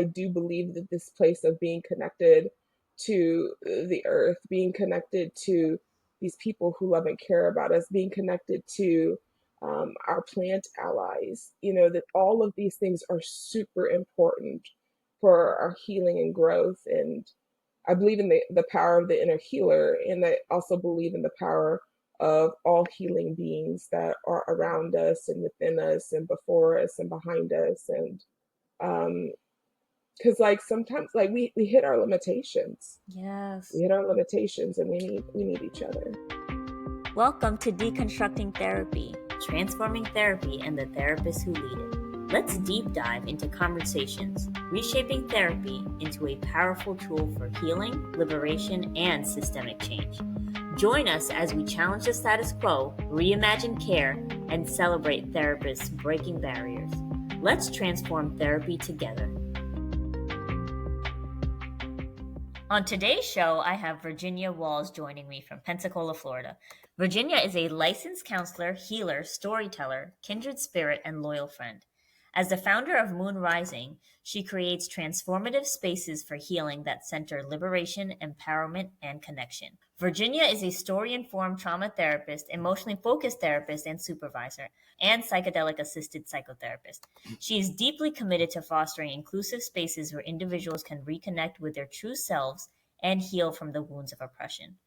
I do believe that this place of being connected to the earth, being connected to these people who love and care about us, being connected to our plant allies, that all of these things are super important for our healing and growth. And I believe in the power of the inner healer. And I also believe in the power of all healing beings that are around us and within us and before us and behind us. And because like sometimes like we hit our limitations. Yes. We hit our limitations and we need each other. Welcome to Deconstructing Therapy, transforming therapy and the therapists who lead it. Let's deep dive into conversations, reshaping therapy into a powerful tool for healing, liberation, and systemic change. Join us as we challenge the status quo, reimagine care, and celebrate therapists breaking barriers. Let's transform therapy together. On today's show, I have Virginia Walls joining me from Pensacola, Florida. Virginia is a licensed counselor, healer, storyteller, kindred spirit, and loyal friend. As the founder of Moon Rising, she creates transformative spaces for healing that center liberation, empowerment, and connection. Virginia is a story-informed trauma therapist, emotionally focused therapist and supervisor, and psychedelic-assisted psychotherapist. She is deeply committed to fostering inclusive spaces where individuals can reconnect with their true selves and heal from the wounds of oppression.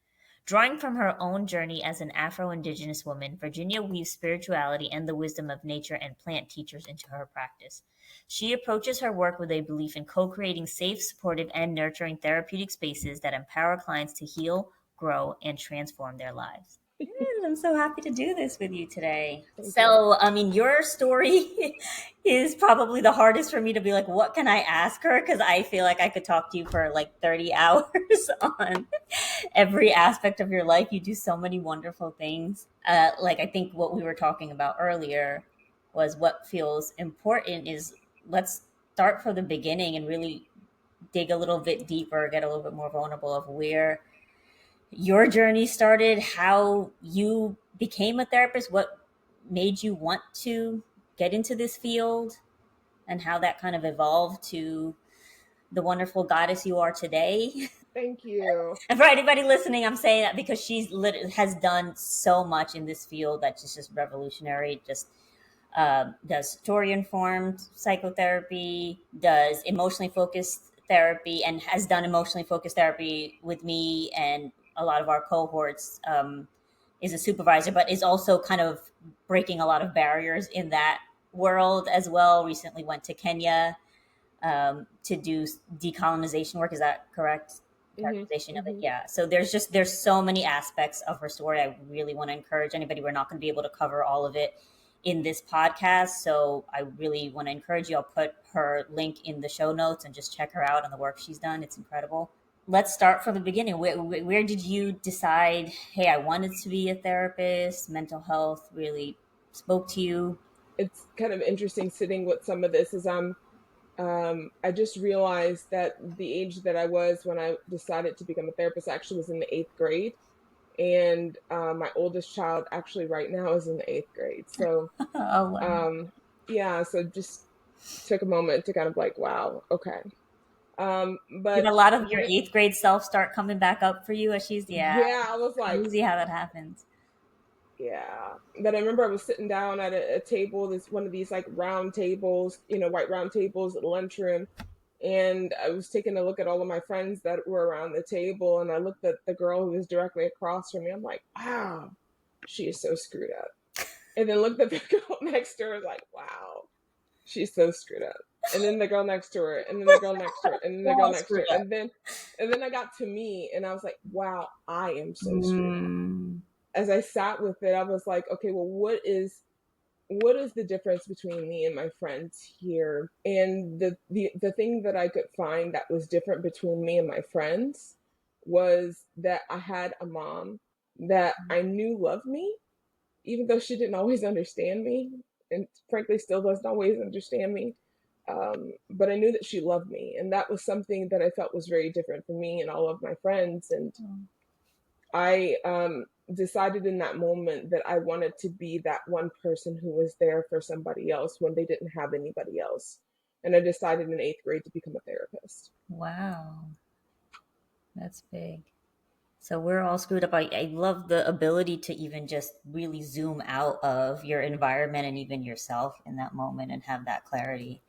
Drawing from her own journey as an Afro-Indigenous woman, Virginia weaves spirituality and the wisdom of nature and plant teachers into her practice. She approaches her work with a belief in co-creating safe, supportive, and nurturing therapeutic spaces that empower clients to heal, grow, and transform their lives. Yes, I'm so happy to do this with you today. So, I mean, your story is probably the hardest for me to be like, what can I ask her? Because I feel like I could talk to you for like 30 hours on every aspect of your life. You do so many wonderful things. Like I think what we were talking about earlier was what feels important is let's start from the beginning and really dig a little bit deeper, get a little bit more vulnerable of where your journey started, how you became a therapist, what made you want to get into this field, and how that kind of evolved to the wonderful goddess you are today. Thank you. And for anybody listening, I'm saying that because has done so much in this field that's just revolutionary. Just does story-informed psychotherapy, does emotionally focused therapy, and has done emotionally focused therapy with me and a lot of our cohorts. Is a supervisor, but is also kind of breaking a lot of barriers in that world as well. Recently went to Kenya to do decolonization work. Is that correct? Characterization of it. Yeah. So there's so many aspects of her story. I really want to encourage anybody. We're not going to be able to cover all of it in this podcast. So I really want to encourage you. I'll put her link in the show notes and just check her out and the work she's done. It's incredible. Let's start from the beginning. Where did you decide, hey, I wanted to be a therapist? Mental health really spoke to you? It's kind of interesting sitting with some of this as I just realized that the age that I was when I decided to become a therapist actually was in the 8th grade. And my oldest child actually right now is in the 8th grade. So, Oh, wow. yeah, so just took a moment to kind of like, wow, okay. Did But a lot of your 8th grade self start coming back up for you as yeah, yeah, I was like, crazy how that happens. yeah. But I remember I was sitting down at a table, this one of these like round tables, white round tables at the lunchroom. And I was taking a look at all of my friends that were around the table, and I looked at the girl who was directly across from me. I'm like, wow, she is so screwed up. And then looked at the girl next to her, like, wow, she's so screwed up. And then the girl next to her, and then the girl next to her, and then the girl next to her, and then I got to me, and I was like, wow, I am so screwed up. As I sat with it, I was like, okay, well, what is the difference between me and my friends here? And the thing that I could find that was different between me and my friends was that I had a mom that I knew loved me, even though she didn't always understand me, and frankly still doesn't always understand me. But I knew that she loved me, and that was something that I felt was very different from me and all of my friends. And I decided in that moment that I wanted to be that one person who was there for somebody else when they didn't have anybody else. and I decided in eighth grade to become a therapist. Wow, that's big. So we're all screwed up. I love the ability to even just really zoom out of your environment and even yourself in that moment and have that clarity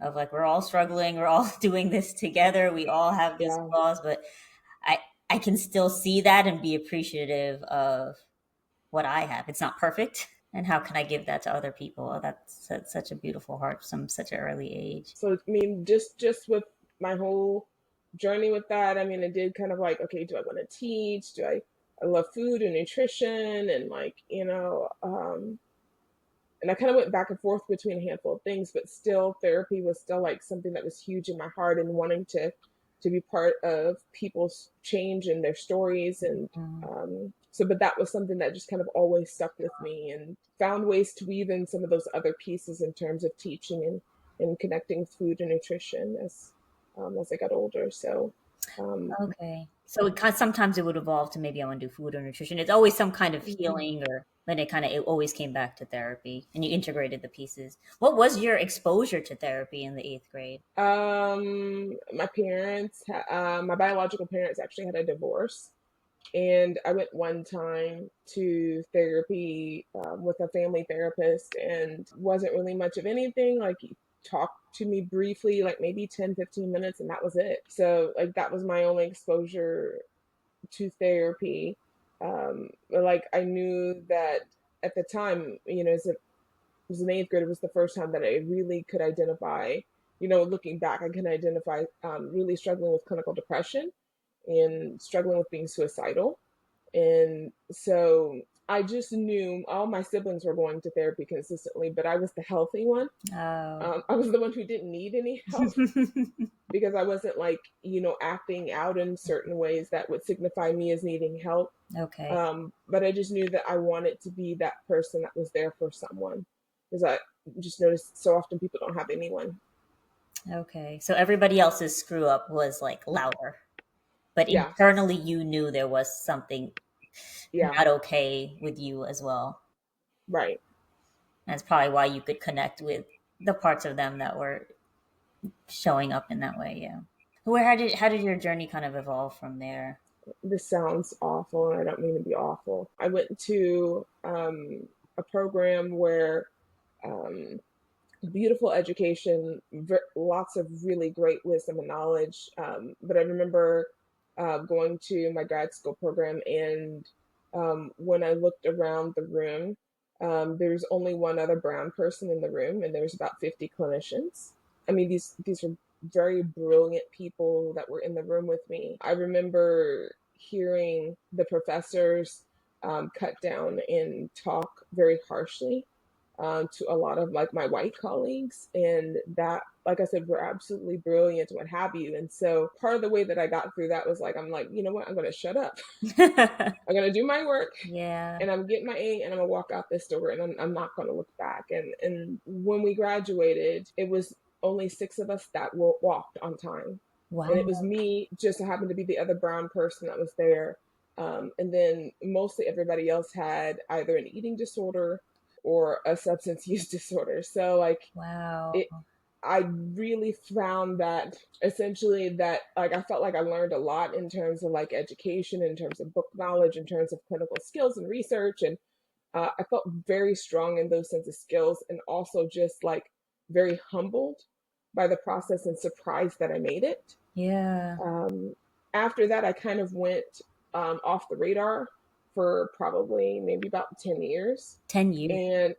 of like we're all struggling, we're all doing this together, we all have these Yeah. flaws, but I I can still see that and be appreciative of what I have. It's not perfect, and how can I give that to other people? Oh, that's such a beautiful heart from such an early age. So I mean, just with my whole journey with that, I mean, it did kind of like, okay, do I want to teach? Do I love food and nutrition, and like, and I kind of went back and forth between a handful of things, but still therapy was still like something that was huge in my heart, and wanting to be part of people's change and their stories. And Mm, so, but that was something that just kind of always stuck with me, and found ways to weave in some of those other pieces in terms of teaching and connecting food and nutrition as I got older. So um, okay. So sometimes it would evolve to maybe I want to do food or nutrition. It's always some kind of mhm. healing, or then it always came back to therapy, and you integrated the pieces. What was your exposure to therapy in the eighth grade? My parents, my biological parents actually had a divorce. And I went one time to therapy with a family therapist, and wasn't really much of anything. Like, he talked to me briefly, like maybe 10, 15 minutes, and that was it. So, like, that was my only exposure to therapy. But, like, I knew that at the time, as a was in eighth grade, it was the first time that I really could identify, looking back, I can identify really struggling with clinical depression and struggling with being suicidal. And so I just knew all my siblings were going to therapy consistently, but I was the healthy one. Oh, I was the one who didn't need any help, because I wasn't like, acting out in certain ways that would signify me as needing help. okay, But I just knew that I wanted to be that person that was there for someone, because I just noticed so often people don't have anyone. okay. So everybody else's screw up was like louder, but Yeah, internally you knew there was something yeah, not okay with you as well. right. That's probably why you could connect with the parts of them that were showing up in that way. Yeah. Where how did your journey kind of evolve from there? This sounds awful, and I don't mean to be awful. I went to a program where um, beautiful education, lots of really great wisdom and knowledge. But I remember going to my grad school program, and when I looked around the room, there's only one other brown person in the room, and there was about 50 clinicians. I mean, these were very brilliant people that were in the room with me. I remember hearing the professors cut down and talk very harshly to a lot of like my white colleagues, and that, like I said, were absolutely brilliant, what have you. And so part of the way that I got through that was like, I'm like, you know what, I'm going to shut up. I'm going to do my work, Yeah. and I'm getting my A, and I'm gonna walk out this door, and I'm not gonna look back. And when we graduated, it was only six of us that walked on time, and it was Wow. me, just happened to be the other brown person that was there. And then mostly everybody else had either an eating disorder or a substance use disorder. So like Wow. it, I really found that essentially that like I felt like I learned a lot in terms of like education, in terms of book knowledge, in terms of clinical skills and research. And I felt very strong in those sense of skills, and also just like very humbled by the process and surprised that I made it. Yeah. Um, After that, I kind of went off the radar for probably maybe about 10 years. 10 years. And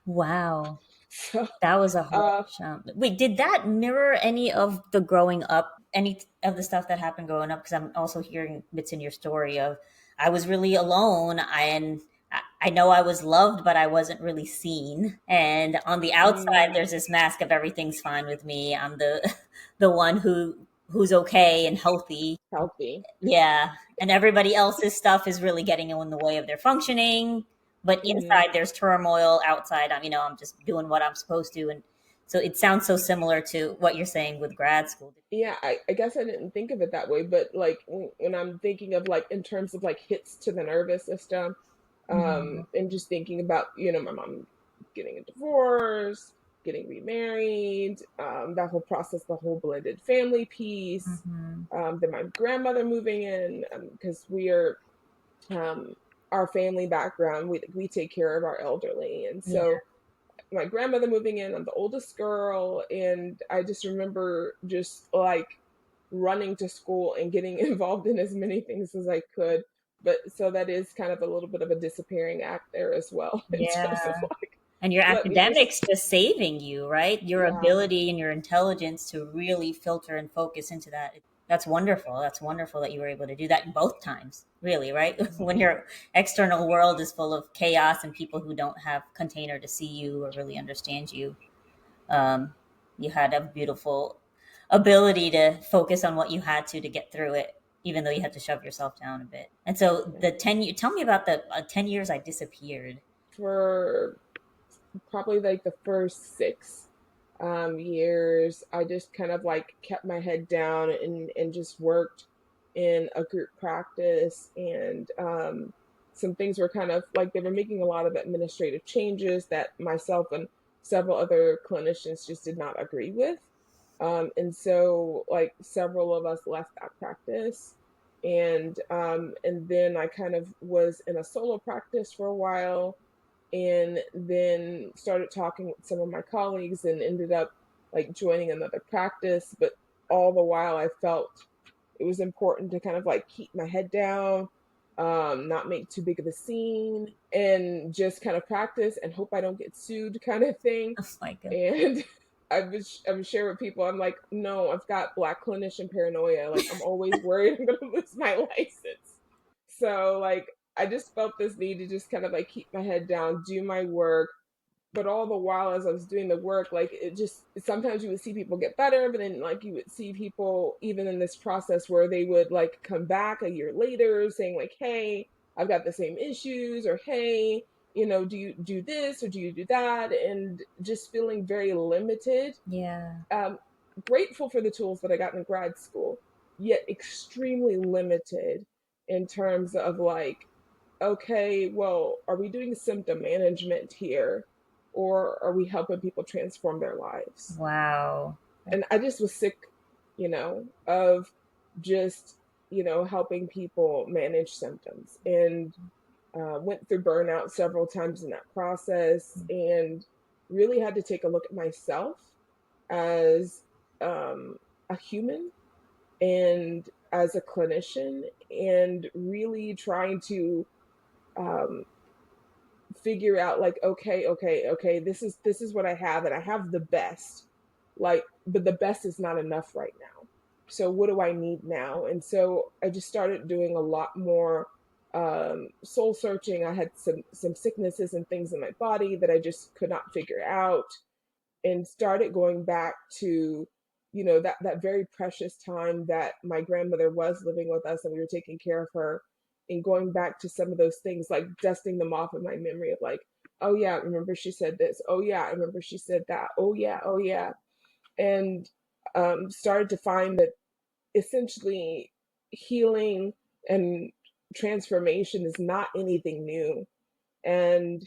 Wow. so, That was a hard uh, jump. Wait, did that mirror any of the growing up, any of the stuff that happened growing up? Because I'm also hearing bits in your story of I was really alone, and I know I was loved, but I wasn't really seen. And on the outside, mm, there's this mask of everything's fine with me. I'm the the one who's okay and healthy. healthy. Yeah, and everybody else's stuff is really getting in the way of their functioning. But Hmm. inside, there's turmoil. Outside, I'm just doing what I'm supposed to, and so it sounds so similar to what you're saying with grad school. Yeah, I guess I didn't think of it that way, but like when I'm thinking of like in terms of like hits to the nervous system, Mhm. and just thinking about, my mom getting a divorce, getting remarried, that whole process, the whole blended family piece, Mm-hmm. then my grandmother moving in, because we are, um, our family background, we take care of our elderly. And Yeah. so my grandmother moving in, I'm the oldest girl. And I just remember just like running to school and getting involved in as many things as I could. But so that is kind of a little bit of a disappearing act there as well, in terms of Yeah. like, And your let me just, academics just saving you, right? Your yeah. ability and your intelligence to really filter and focus into that. That's wonderful. That's wonderful that you were able to do that both times, really, right? When your external world is full of chaos and people who don't have container to see you or really understand you, um, you had a beautiful ability to focus on what you had to get through it, even though you had to shove yourself down a bit. And so the 10, you tell me about the 10 years I disappeared. For probably like the first 6 years, I just kind of like kept my head down and just worked in a group practice. And some things were kind of like they were making a lot of administrative changes that myself and several other clinicians just did not agree with. And so like several of us left that practice. And then I kind of was in a solo practice for a while, and then started talking with some of my colleagues and ended up like joining another practice. But all the while I felt it was important to kind of like keep my head down, not make too big of a scene, and just kind of practice and hope I don't get sued, kind of thing. Oh my god. And I'm share with people, I'm like, no, I've got black clinician paranoia. Like I'm always worried I'm gonna lose my license. So like I just felt this need to just kind of like keep my head down, do my work. But all the while as I was doing the work, like it just sometimes you would see people get better, but then like you would see people even in this process where they would like come back a year later saying like, hey, I've got the same issues, or hey, do you do this or do you do that? And just feeling very limited. Yeah. um, Grateful for the tools that I got in grad school, yet extremely limited in terms of like, okay, well, are we doing symptom management here, or are we helping people transform their lives? Wow. And I just was sick, of just, helping people manage symptoms. And went through burnout several times in that process, and really had to take a look at myself as a human and as a clinician, and really trying to um, figure out like, okay, this is what I have, and I have the best, like, but the best is not enough right now. So what do I need now? And so I just started doing a lot more soul searching. I had some sicknesses and things in my body that I just could not figure out, and started going back to, that very precious time that my grandmother was living with us and we were taking care of her, and going back to some of those things, like dusting them off of my memory of like, oh yeah, remember she said this, oh yeah, I remember she said that, oh yeah, oh yeah. And started to find that essentially healing and transformation is not anything new. And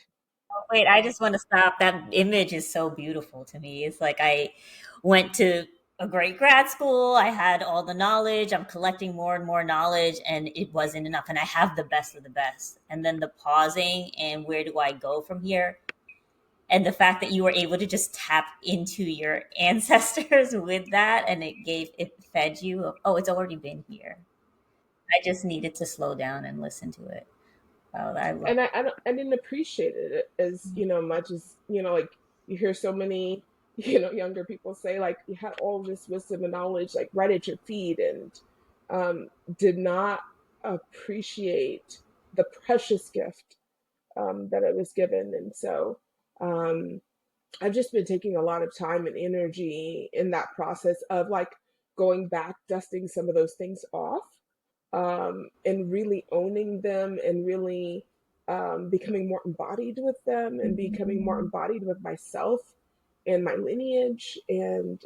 Wait, I just want to stop. That image is so beautiful to me. It's like I went to a great grad school. I had all the knowledge. I'm collecting more and more knowledge, and it wasn't enough. And I have the best of the best. And then the pausing and where do I go from here? And the fact that you were able to just tap into your ancestors with that, and it fed you of, oh, it's already been here. I just needed to slow down and listen to it. Wow, I love. I didn't appreciate it as much as like you hear so many younger people say like you had all this wisdom and knowledge like right at your feet, and did not appreciate the precious gift that it was given. And so um, I've just been taking a lot of time and energy in that process of like going back, dusting some of those things off, and really owning them, and really becoming more embodied with them, and becoming more Mhm. embodied with myself and my lineage, and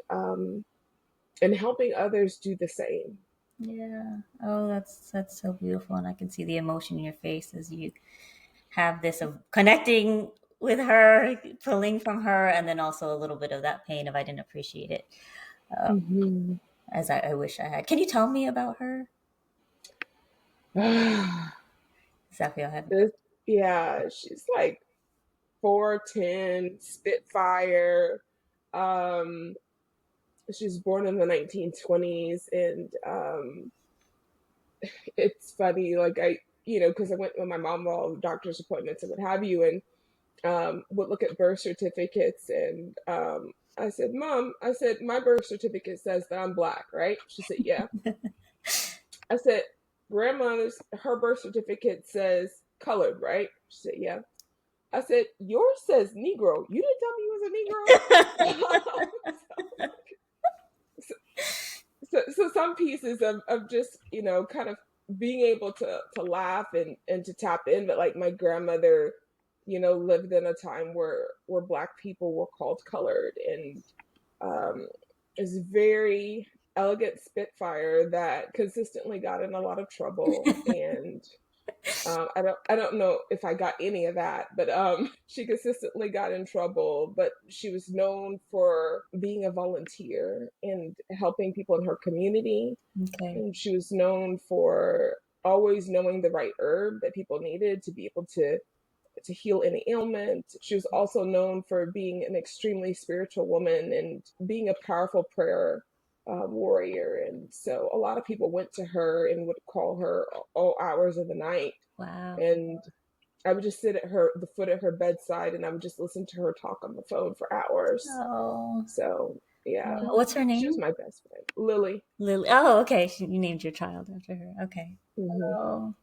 helping others do the same. Yeah. Oh, that's so beautiful, and I can see the emotion in your face as you have this of connecting with her, pulling from her, and then also a little bit of that pain if I didn't appreciate it, Hmm. as I wish I had. Can you tell me about her? Exactly. I have. This, yeah, she's like 4'10", Spitfire. Um, she was born in the 1920s, and it's funny, like because I went with my mom to all the doctor's appointments and what have you, and would look at birth certificates, and I said, "Mom," I said, "my birth certificate says that I'm black, right?" She said, "Yeah." I said, "Grandma's her birth certificate says colored, right?" She said, "Yeah." I said, "Yours says Negro. You didn't tell me you was a Negro." so, so some pieces of just kind of being able to laugh and to tap in, but like my grandmother lived in a time where black people were called colored, and um is very elegant Spitfire that consistently got in a lot of trouble. And I don't know if I got any of that, but she consistently got in trouble. But she was known for being a volunteer and helping people in her community, Okay. and she was known for always knowing the right herb that people needed to be able to heal any ailment. She was also known for being an extremely spiritual woman and being a powerful prayer warrior. And so a lot of people went to her and would call her all hours of the night. Wow. And I would just sit at the foot of her bedside, and I would just listen to her talk on the phone for hours. Oh, So yeah, what's her she was name? my best friend, Lily. Lily. Oh, okay. You named your child after her. Okay. Hmm. Oh,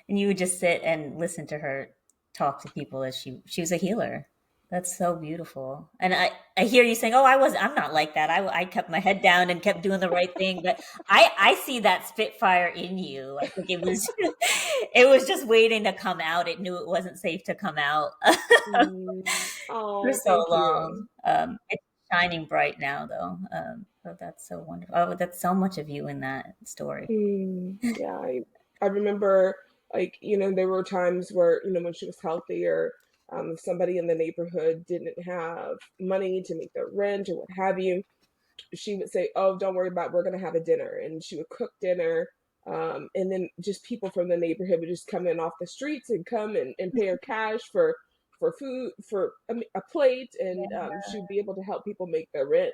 and you would just sit and listen to her talk to people as she was a healer. That's so beautiful. And I hear you saying, "Oh, I'm not like that. I kept my head down and kept doing the right thing." But I see that Spitfire in you. I think it was it was just waiting to come out. It knew it wasn't safe to come out Mm. for Oh, so thank long. you. It's shining bright now, though. So that's so wonderful. Oh, that's so much of you in that story. Yeah, I remember, like, there were times where, when she was healthier, if somebody in the neighborhood didn't have money to make their rent or what have you, she would say, "Oh, don't worry about it. We're gonna have a dinner," and she would cook dinner. And then just people from the neighborhood would just come in off the streets and come and pay her cash for food, for a plate, and she would be able to help people make their rent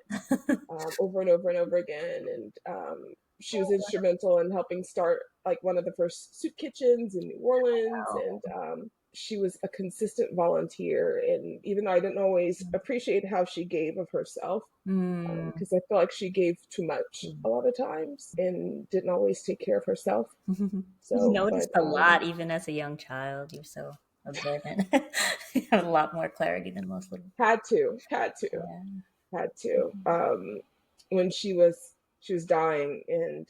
over and over and over again. And she was instrumental in helping start like one of the first soup kitchens in New Orleans. And she was a consistent volunteer. And even though I didn't always appreciate how she gave of herself, Mm. because I feel like she gave too much a lot of times and didn't always take care of herself. You So, but noticed a lot, even as a young child. You're so observant. You have a lot more clarity than most little. had to, had to, Yeah. had to. When she was dying, and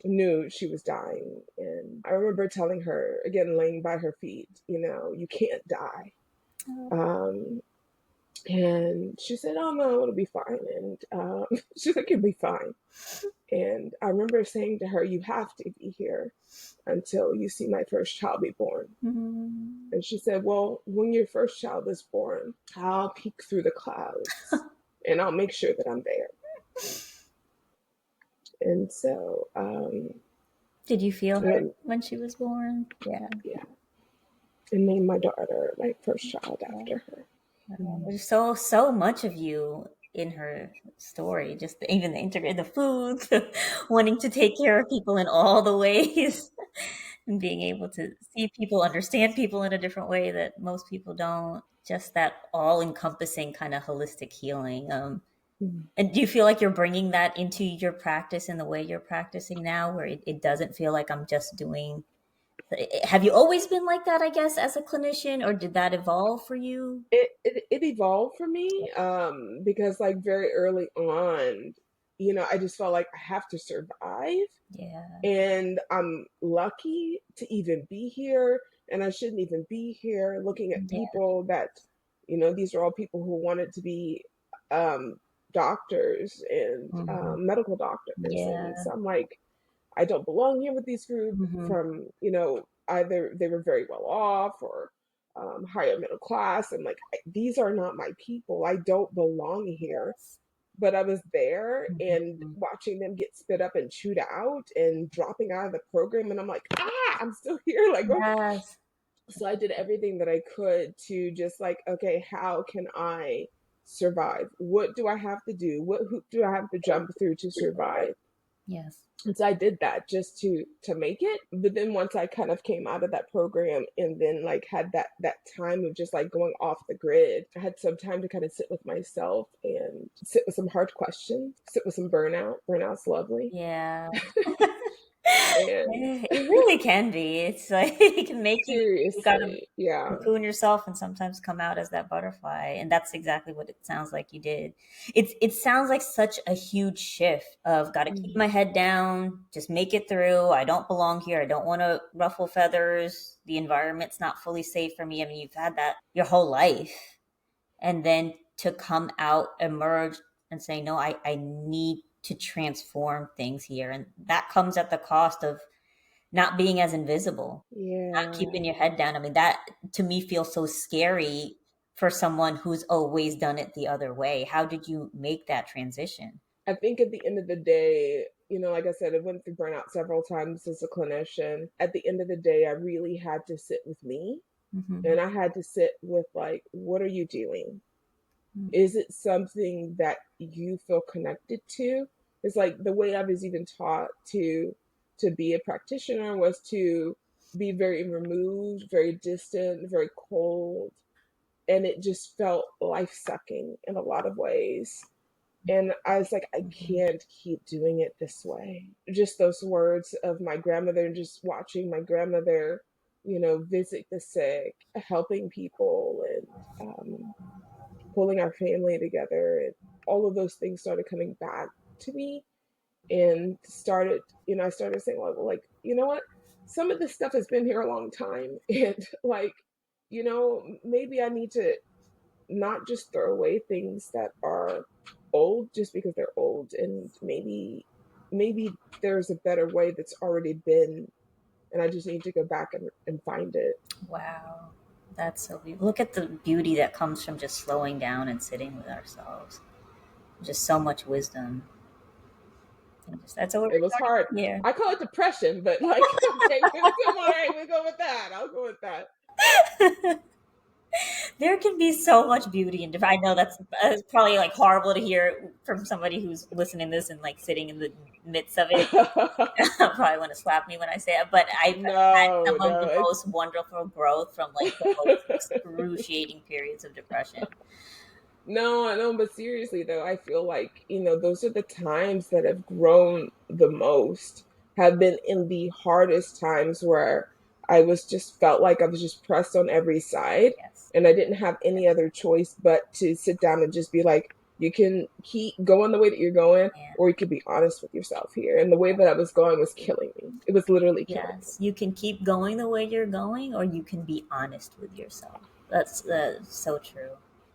knew she was dying, and I remember telling her again, laying by her feet, you can't die. Um, and she said, "Oh no, it'll be fine." And she's like, "You'll be fine." And I remember saying to her, "You have to be here until you see my first child be born." Mhm. And she said, "Well, when your first child is born, I'll peek through the clouds and I'll make sure that I'm there." And so, Did you feel her when, when she was born? Yeah. yeah, and named my daughter my first child Yeah. after her. Mm. There's so much of you in her story. Just even the integrate the food, the wanting to take care of people in all the ways, and being able to see people, understand people in a different way that most people don't. Just that all encompassing kind of holistic healing. Mm. And do you feel like you're bringing that into your practice in the way you're practicing now, where it doesn't feel like I'm just doing? Have you always been like that, I guess, as a clinician, or did that evolve for you? It evolved for me, because like very early on, I just felt like I have to survive, Yeah. and I'm lucky to even be here, and I shouldn't even be here looking at Yeah. people that, these are all people who wanted to be um, doctors and Mhm. medical doctors. And Yeah. so I'm like, I don't belong here with these group Mhm. from, either they were very well off, or higher middle class. I'm like, these are not my people. I don't belong here. But I was there and Mhm. watching them get spit up and chewed out and dropping out of the program. And I'm like, I'm still here. Like, oh. Yes. So I did everything that I could to just like, okay, how can I survive? What do I have to do? What hoop do I have to jump through to survive? Yes. And so I did that just to make it. But then once I kind of came out of that program and then like had that time of just like going off the grid, I had some time to kind of sit with myself and sit with some hard questions, sit with some burnout. Burnout's lovely. Yeah. And It really can be. It's like it can make you gotta seriously, yeah. cocoon yourself and sometimes come out as that butterfly. And that's exactly what it sounds like you did. It sounds like such a huge shift of gotta keep Mhm. my head down, just make it through. I don't belong here. I don't want to ruffle feathers. The environment's not fully safe for me. I mean, you've had that your whole life. And then to come out, emerge and say, no, I need to transform things here. And that comes at the cost of not being as invisible, not Yeah. keeping your head down. I mean, that to me feels so scary for someone who's always done it the other way. How did you make that transition? I think at the end of the day, like I said, I went through burnout several times as a clinician. At the end of the day, I really had to sit with me Mm-hmm. and I had to sit with like, what are you doing? Is it something that you feel connected to? It's like the way I was even taught to be a practitioner was to be very removed, very distant, very cold, and it just felt life sucking in a lot of ways. And I was like, I Mm-hmm. can't keep doing it this way. Just those words of my grandmother and just watching my grandmother, visit the sick, helping people, and pulling our family together. And all of those things started coming back to me and I started saying, well, like, you know what? Some of this stuff has been here a long time. And like, maybe I need to not just throw away things that are old just because they're old, and maybe there's a better way that's already been, and I just need to go back and find it. Wow. That's so beautiful. Look at the beauty that comes from just slowing down and sitting with ourselves. Just so much wisdom. And just, that's what we're It was starting hard. here. I call it depression, but like, okay, come on, all right, we'll go with that. I'll go with that. There can be so much beauty in different. I know that's probably like horrible to hear from somebody who's listening to this and like sitting in the midst of it. Probably want to slap me when I say it, but I've had No, some of no, the it's most wonderful growth from like the most excruciating periods of depression. no, I know, but seriously though, I feel like, those are the times that have grown the most, have been in the hardest times where I was just felt like I was just pressed on every side Yes. and I didn't have any other choice but to sit down and just be like, you can keep going the way that you're going, Yeah. or you could be honest with yourself here. And the way that I was going was killing me. It was literally killing me. Yes. You can keep going the way you're going, or you can be honest with yourself. That's so true.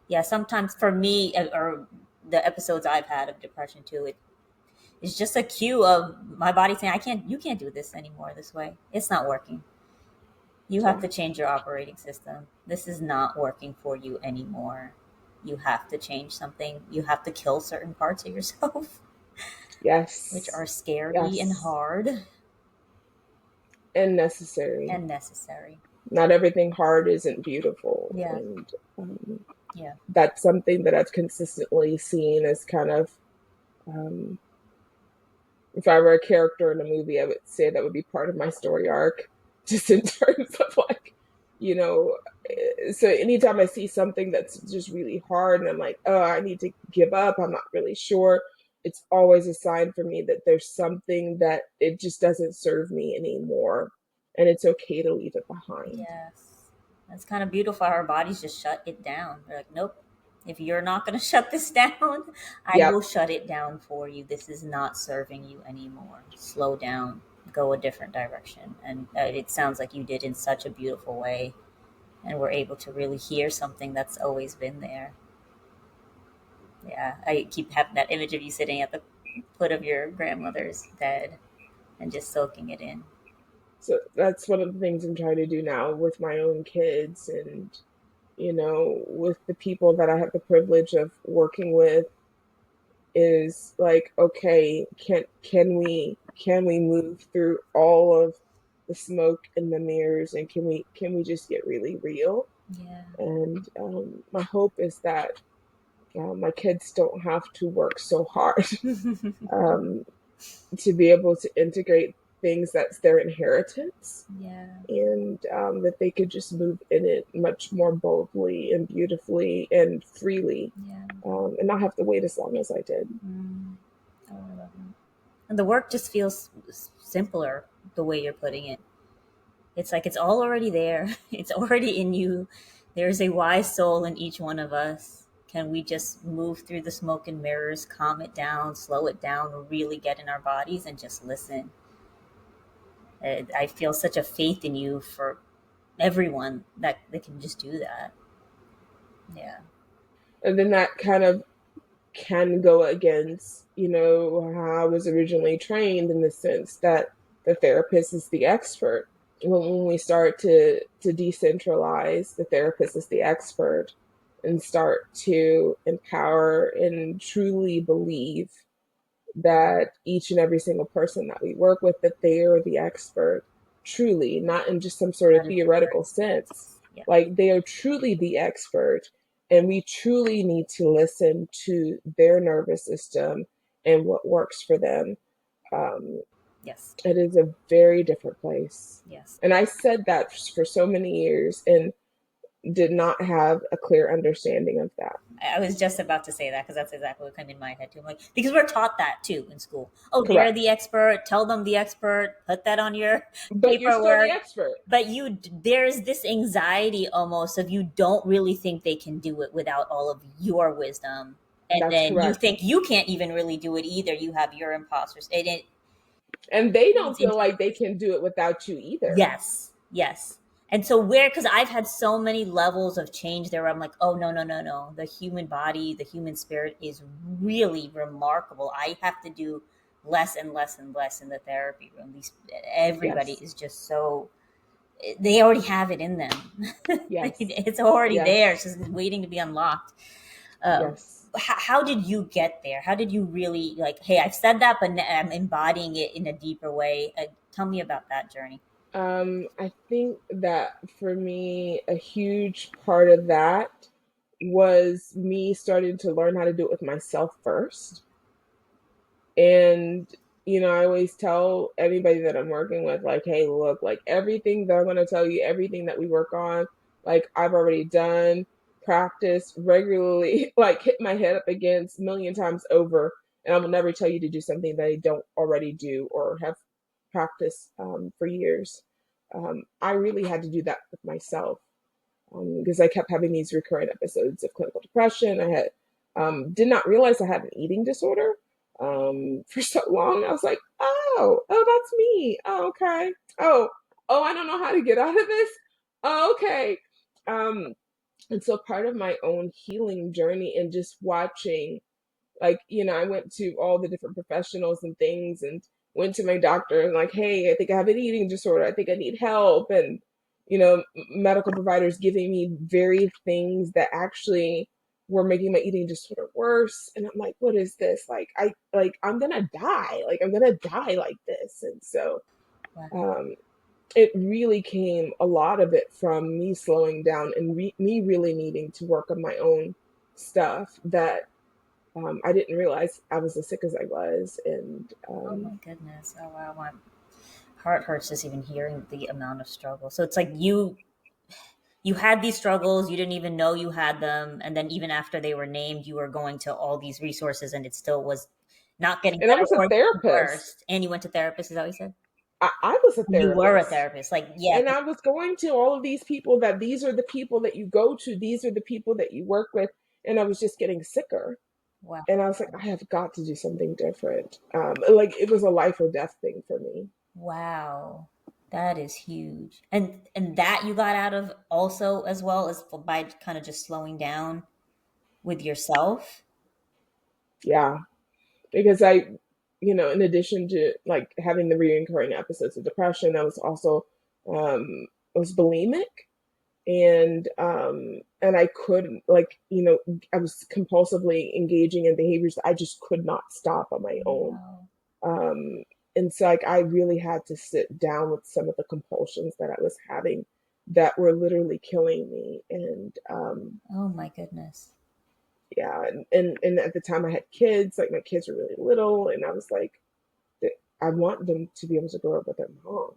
Yeah. Sometimes for me, or the episodes I've had of depression too, it's just a cue of my body saying, "I can't. You can't do this anymore. This way, it's not working. You have Yeah. to change your operating system. This is not working for you anymore. You have to change something. You have to kill certain parts of yourself, which Yes. are scary and Yes. hard And necessary. and necessary." Not everything hard isn't beautiful. Yeah. And Yeah. that's something that I've consistently seen as kind of, um, if I were a character in a movie, I would say that would be part of my story arc, just in terms of like, you know, so anytime I see something that's just really hard and I'm like, oh, I need to give up, I'm not really sure, it's always a sign for me that there's something that it just doesn't serve me anymore. And it's okay to leave it behind. Yes. That's kind of beautiful how our bodies just shut it down. They're like, nope, if you're not going to shut this down, I Yep. will shut it down for you. This is not serving you anymore. Slow down, go a different direction. And it sounds like you did in such a beautiful way. And we're able to really hear something that's always been there. Yeah. I keep having that image of you sitting at the foot of your grandmother's bed and just soaking it in. So that's one of the things I'm trying to do now with my own kids, and with the people that I have the privilege of working with, is like, okay, can we move through all of the smoke and the mirrors, and can we just get really real? Yeah. And my hope is that my kids don't have to work so hard um, to be able to integrate things that's their inheritance, Yeah. and that they could just move in it much more boldly and beautifully and freely, Yeah. and not have to wait as long as I did. Mm. Oh, I love that. And the work just feels simpler the way you're putting it. It's like it's all already there. It's already in you. There's a wise soul in each one of us. Can we just move through the smoke and mirrors, calm it down, slow it down, really get in our bodies and just listen? I feel such a faith in you for everyone that they can just do that. Yeah. And then that kind of can go against, how I was originally trained, in the sense that the therapist is the expert. When we start to decentralize, the therapist is the expert, and start to empower and truly believe that each and every single person that we work with, that they are the expert, truly, not in just some sort of That is theoretical sense. yeah. Like, they are truly the expert, and we truly need to listen to their nervous system and what works for them. um, Yes. it is a very different place. Yes. And I said that for so many years and did not have a clear understanding of that. I was just about to say that because that's exactly what came in my head too. I'm like, because we're taught that too in school. Oh, they're the Correct. expert. Tell them the expert. Put that on your But you're still the paperwork. expert. But there's this anxiety almost of you don't really think they can do it without all of your wisdom, and That's then you correct. think you can't even really do it either. You have your imposters, and it And they feeds don't feel into like they can do it without you either. yes, yes. And so because I've had so many levels of change there where I'm like, oh no, no, no, no. The human body, the human spirit is really remarkable. I have to do less and less and less in the therapy room. Everybody Yes. is just so they already have it in them. Yes. It's already there. It's Yes. just waiting to be unlocked. Um, Yes. how did you get there? How did you really like? Hey, I've said that, but I'm embodying it in a deeper way. Tell me about that journey. I think that for me, a huge part of that was me starting to learn how to do it with myself first. And, I always tell anybody that I'm working with, like, hey, look, like, everything that I'm going to tell you, everything that we work on, like, I've already done, practice regularly, like, hit my head up against a million times over. And I will never tell you to do something that I don't already do or have practiced for years. I really had to do that with myself, because I kept having these recurrent episodes of clinical depression. I had did not realize I had an eating disorder for so long. I was like, oh, that's me. Oh, okay. Oh, I don't know how to get out of this. Oh, okay. Um, and so part of my own healing journey, and just watching, like, I went to all the different professionals and things, and went to my doctor and, like, hey, I think I have an eating disorder, I think I need help. And medical providers giving me very things that actually were making my eating disorder worse. And I'm like, what is this? I'm gonna die, like, I'm gonna die like this. And so Wow. um it really came, a lot of it, from me slowing down and me really needing to work on my own stuff, that I didn't realize I was as sick as I was. And Oh my goodness. Oh wow. My heart hurts just even hearing the amount of struggle. So it's like you had these struggles, you didn't even know you had them, and then even after they were named, you were going to all these resources and it still was not getting and I better was a or getting therapist. worse. And you went to therapist, is that what you said? I was a You were a therapist. therapist. Like, yeah. And I was going to all of these people, that these are the people that you go to, these are the people that you work with. And I was just getting sicker. Wow. And I was like, I have got to do something different. Like, it was a life or death thing for me. Wow. That is huge. And that you got out of also as well as by kind of just slowing down with yourself. Yeah. Because in addition to like having the reoccurring episodes of depression, I was also I was bulimic, and I couldn't, like, I was compulsively engaging in behaviors that I just could not stop on my own. Wow. um and so, like, I really had to sit down with some of the compulsions that I was having that were literally killing me. And Oh my goodness. yeah, and at the time I had kids, like my kids were really little, and I was like, I want them to be able to grow up with their mom.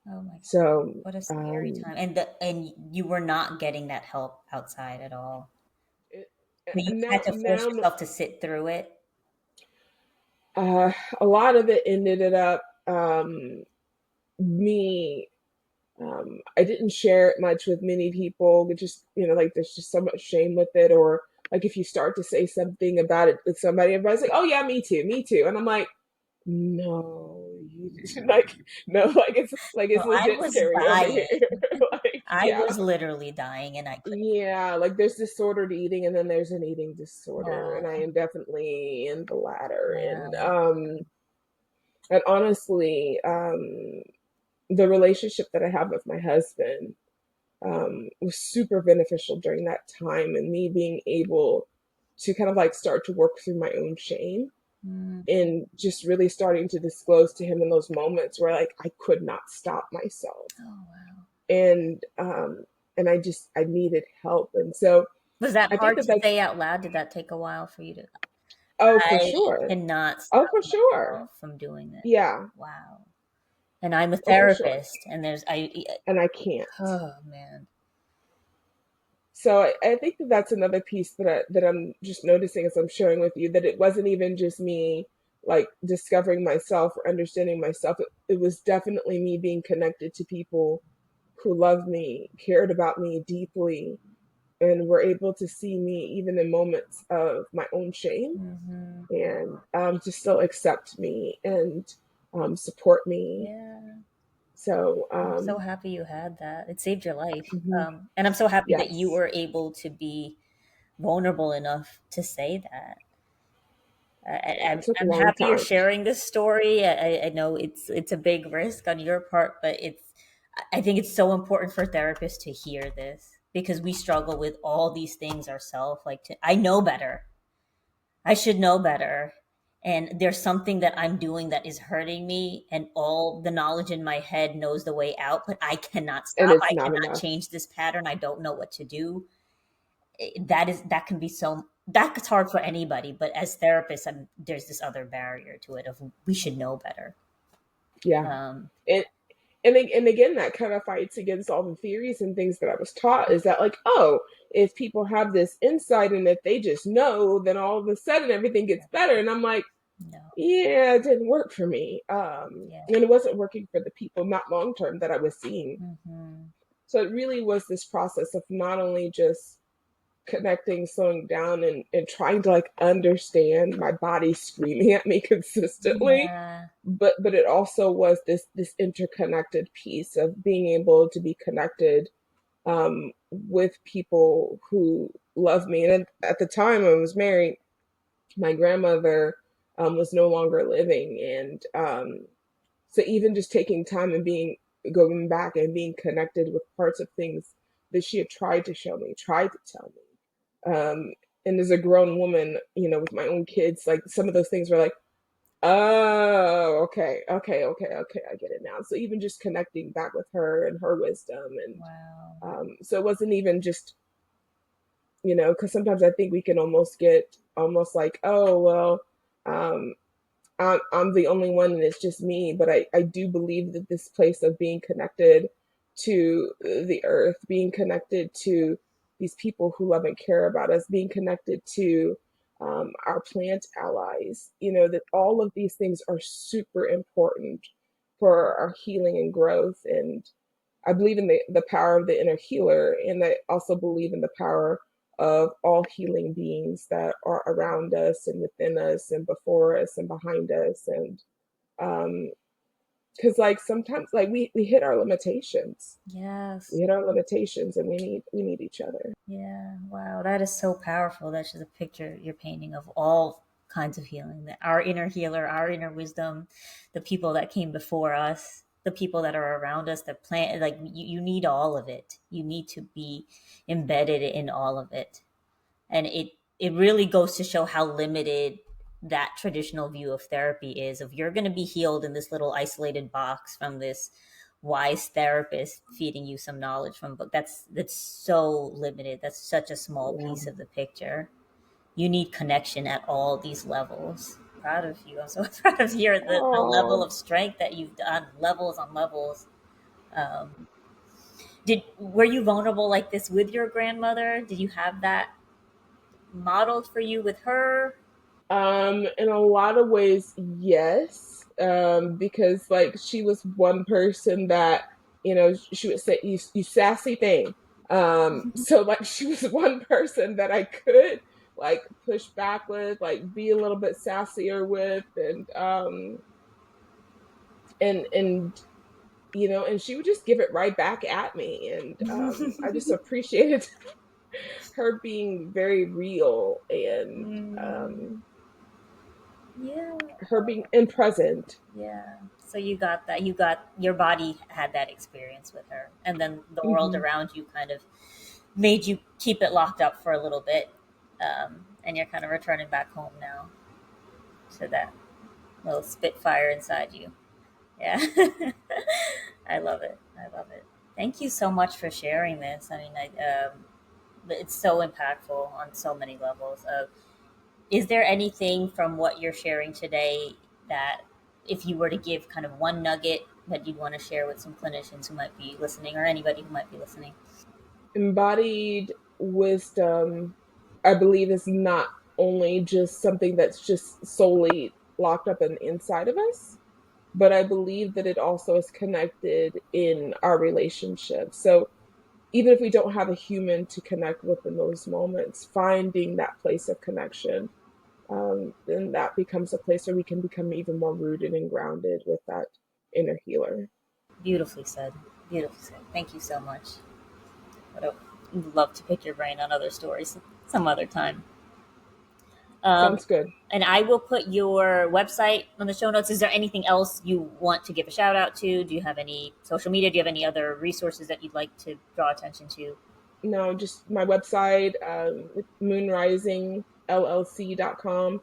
Oh my god. So What a scary um time. And you were not getting that help outside at all. it, So you now had to force now yourself to sit through it. uh a lot of it ended up me I didn't share it much with many people. It just, like, there's just so much shame with it. Or like, if you start to say something about it with somebody, everybody's like, oh yeah, me too. And I'm like, no, you like, no, like No, it's I legit was scary over dying. here. Like, I yeah. was literally dying and I couldn't. Yeah, like there's disordered eating and then there's an eating disorder, and I Oh, am definitely in the latter. And wow. honestly, the relationship that I have with my husband was super beneficial during that time, and me being able to kind of like start to work through my own shame Mm, and just really starting to disclose to him in those moments where, like, I could not stop myself. oh, wow. And I needed help. And so Was that I think hard that to that's, say out loud? Did that take a while for you to? oh, for I sure. cannot Oh, stop for sure. myself from doing this. Yeah. Wow. And I'm a Oh, for sure. therapist, and there's I. And I can't. Oh man. So I think that that's another piece that I'm just noticing as I'm sharing with you, that it wasn't even just me like discovering myself or understanding myself. It was definitely me being connected to people who loved me, cared about me deeply, and were able to see me even in moments of my own shame, Hmm. and to still accept me and support me. Yeah. So I'm so happy you had that. It saved your life. mhm, And I'm so happy that you yes, were able to be vulnerable enough to say that. yeah, it took a I'm long happy you're time. sharing this story. I know it's a big risk on your part, but I think it's so important for therapists to hear this because we struggle with all these things ourselves. I know better. I should know better. And there's something that I'm doing that is hurting me, and all the knowledge in my head knows the way out, but I cannot And stop. it's I not cannot enough. change this pattern. I don't know what to do. That can be so that's hard for anybody, but as therapists, there's this other barrier to it of we should know better. Yeah. Um, And and again, that kind of fights against all the theories and things that I was taught, is that, like, oh, if people have this insight and if they just know, then all of a sudden everything gets better. And I'm like, no, yeah, it didn't work for me. yeah, And it wasn't working for the people, not long term, that I was seeing. hmm, So it really was this process of not only just connecting, slowing down, and trying to like understand my body screaming at me consistently, yeah, but it also was this interconnected piece of being able to be connected with people who love me. And at the time I was married, my grandmother was no longer living, and so even just taking time and being going back and being connected with parts of things that she had tried to show me, tried to tell me. And as a grown woman, with my own kids, like some of those things were like, oh, okay, I get it now. So even just connecting back with her and her wisdom, and wow, so it wasn't even just, because sometimes I think we can almost get almost like, oh well, um, I'm the only one and it's just me. But I do believe that this place of being connected to the earth, being connected to these people who love and care about us, being connected to our plant allies, that all of these things are super important for our healing and growth. And I believe in the power of the inner healer, and I also believe in the power of all healing beings that are around us and within us and before us and behind us. And um because, like, sometimes, like, we hit our limitations. We yes, hit our limitations, and we need each other. yeah, wow, that is so powerful. That's just a picture you're painting of all kinds of healing. Our inner healer, our inner wisdom, the people that came before us, the people that are around us, the plant, like you need all of it. You need to be embedded in all of it. And it really goes to show how limited that traditional view of therapy is. If you're going to be healed in this little isolated box from this wise therapist feeding you some knowledge from a book, that's so limited. That's such a small Yeah. piece of the picture. You need connection at all these levels. Proud of you. I'm so proud of you. The level Oh. of strength that you've done, levels on levels. um, were you vulnerable like this with your grandmother? Did you have that modeled for you with her? In a lot of ways, yes. Because like she was one person that, she would say, you sassy thing. So like she was one person that I could like push back with, like be a little bit sassier with, and and she would just give it right back at me. And I just appreciated her being very real, and Mm, yeah, her being in present. yeah. So you got that. You got your body had that experience with her, and then the world Hmm. around you kind of made you keep it locked up for a little bit, and you're kind of returning back home now to that little spitfire inside you. Yeah, I love it. I love it. Thank you so much for sharing this. I mean, it's so impactful on so many levels. Is there anything from what you're sharing today that, if you were to give kind of one nugget that you'd want to share with some clinicians who might be listening, or anybody who might be listening? Embodied wisdom, I believe, is not only just something that's just solely locked up in the inside of us, but I believe that it also is connected in our relationships. So even if we don't have a human to connect with in those moments, finding that place of connection, then that becomes a place where we can become even more rooted and grounded with that inner healer. Beautifully said. Beautifully said. Thank you so much. Would love to pick your brain on other stories some other time. Um, Sounds good. and I will put your website on the show notes. Is there anything else you want to give a shout out to? Do you have any social media? Do you have any other resources that you'd like to draw attention to? No, just my website, moonrisingllc.com.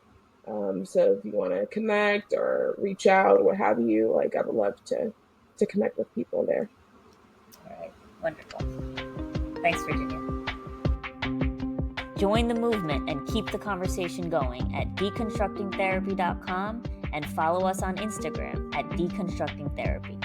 So if you want to connect or reach out or what have you, like I would love to connect with people there. All right. Wonderful. Thanks, Virginia. Join the movement and keep the conversation going at deconstructingtherapy.com and follow us on Instagram at deconstructingtherapy.